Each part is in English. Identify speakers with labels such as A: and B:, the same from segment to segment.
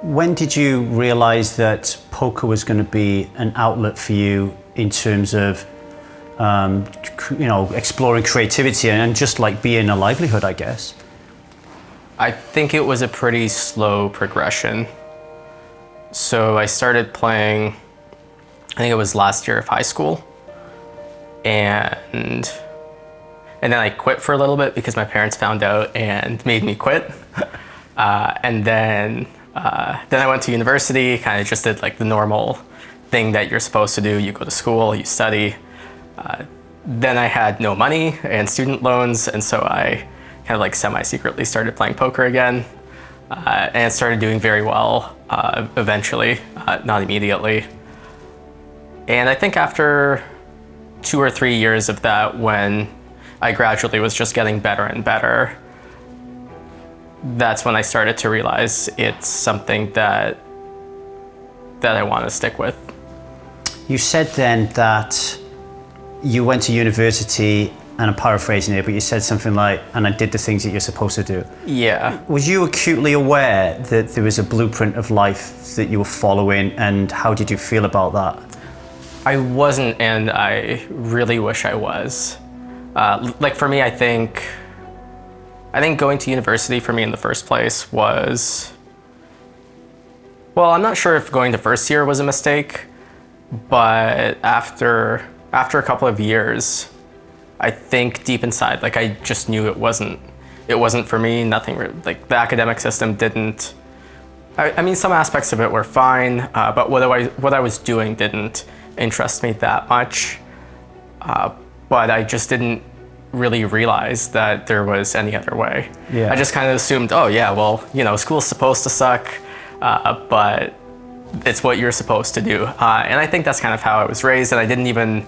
A: When did you realize that poker was going to be an outlet for you in terms of, exploring creativity and just like being a livelihood, I guess?
B: I think it was a pretty slow progression. So I started playing, I think it was last year of high school. And then I quit for a little bit because my parents found out and made me quit. And then I went to university, kind of just did like the normal thing that you're supposed to do. You go to school, you study. Then I had no money and student loans, and so I kind of like semi-secretly started playing poker again, and started doing very well eventually, not immediately. And I think after 2 or 3 years of that, when I gradually was just getting better and better, that's when I started to realize it's something that I want to stick with.
A: You said then that you went to university, and I'm paraphrasing here, but you said something like, and I did the things that you're supposed to do.
B: Yeah.
A: Was you acutely aware that there was a blueprint of life that you were following, and how did you feel about that?
B: I wasn't, and I really wish I was. Like for me, I think going to university for me in the first place was, well, I'm not sure if going to first year was a mistake, but after a couple of years, I think deep inside, like I just knew it wasn't for me. Nothing like the academic system didn't. I mean, some aspects of it were fine, but what I was doing didn't interest me that much. But I just didn't really realize that there was any other way.
A: Yeah.
B: I just kind of assumed, oh yeah, well, school's supposed to suck, but it's what you're supposed to do. And I think that's kind of how I was raised, and I didn't even,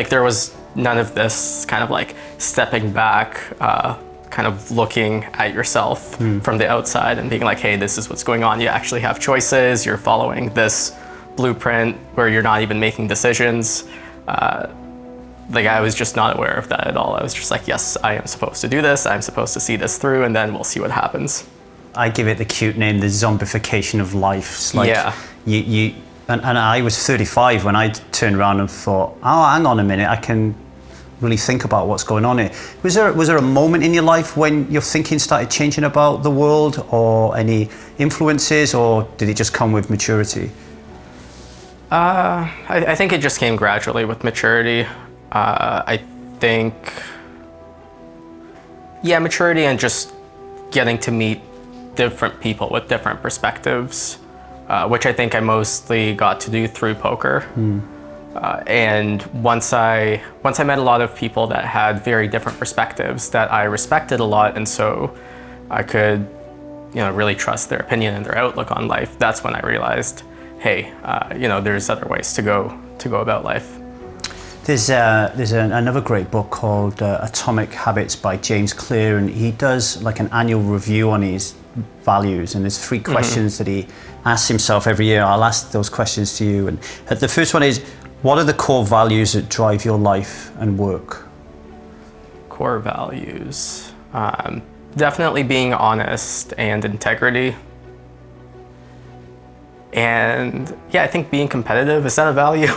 B: there was none of this kind of like stepping back, kind of looking at yourself from the outside and being like, hey, this is what's going on. You actually have choices. You're following this blueprint where you're not even making decisions. I was just not aware of that at all. I was just like, yes, I am supposed to do this. I'm supposed to see this through, and then we'll see what happens.
A: I give it the cute name, the zombification of life. It's like,
B: yeah.
A: And I was 35 when I turned around and thought, oh, hang on a minute, I can really think about what's going on here. Was there a moment in your life when your thinking started changing about the world, or any influences, or did it just come with maturity?
B: I think it just came gradually with maturity. I think, maturity and just getting to meet different people with different perspectives, which I think I mostly got to do through poker. And once I met a lot of people that had very different perspectives that I respected a lot, and so I could, really trust their opinion and their outlook on life, that's when I realized, hey, there's other ways to go about life.
A: There's another great book called Atomic Habits by James Clear, and he does like an annual review on his values, and there's 3 questions that he asks himself every year. I'll ask those questions to you. And the first one is, what are the core values that drive your life and work?
B: Core values. Definitely being honest and integrity. And I think being competitive, is that a value?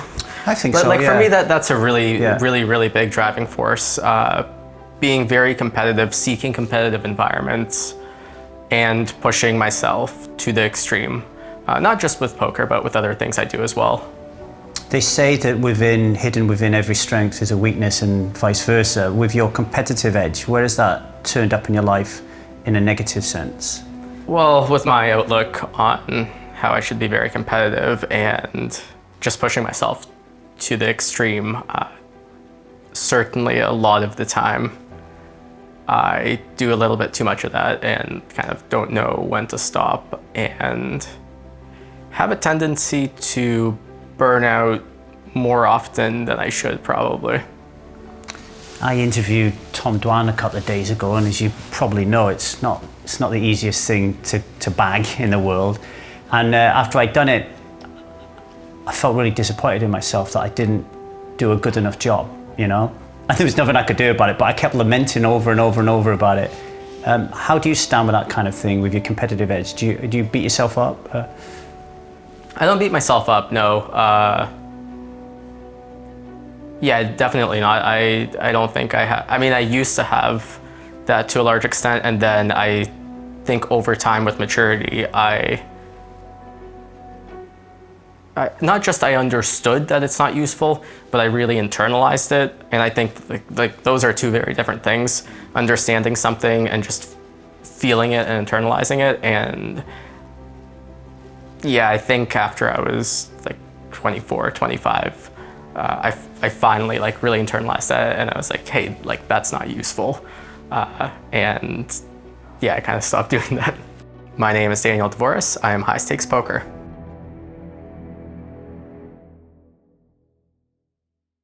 A: I think
B: but
A: so,
B: for me, that's a really big driving force. Being very competitive, seeking competitive environments, and pushing myself to the extreme. Not just with poker, but with other things I do as well.
A: They say that hidden within every strength is a weakness, and vice versa. With your competitive edge, where has that turned up in your life in a negative sense?
B: Well, with my outlook on how I should be very competitive and just pushing myself to the extreme, certainly a lot of the time I do a little bit too much of that and kind of don't know when to stop, and have a tendency to burn out more often than I should probably.
A: I interviewed Tom Dwan a couple of days ago, and as you probably know, it's not the easiest thing to bag in the world. And after I'd done it, I felt really disappointed in myself that I didn't do a good enough job, And there was nothing I could do about it, but I kept lamenting over and over and over about it. How do you stand with that kind of thing, with your competitive edge? Do you beat yourself up?
B: I don't beat myself up, no. Yeah, definitely not. I don't think I have. I mean, I used to have that to a large extent, and then I think over time with maturity, not just I understood that it's not useful, but I really internalized it. And I think like those are two very different things, understanding something and just feeling it and internalizing it. And yeah, I think after I was like 24, 25, I finally like really internalized that, and I was like, hey, like that's not useful. And yeah, I kind of stopped doing that. My name is Daniel Dvoress. I am High Stakes Poker.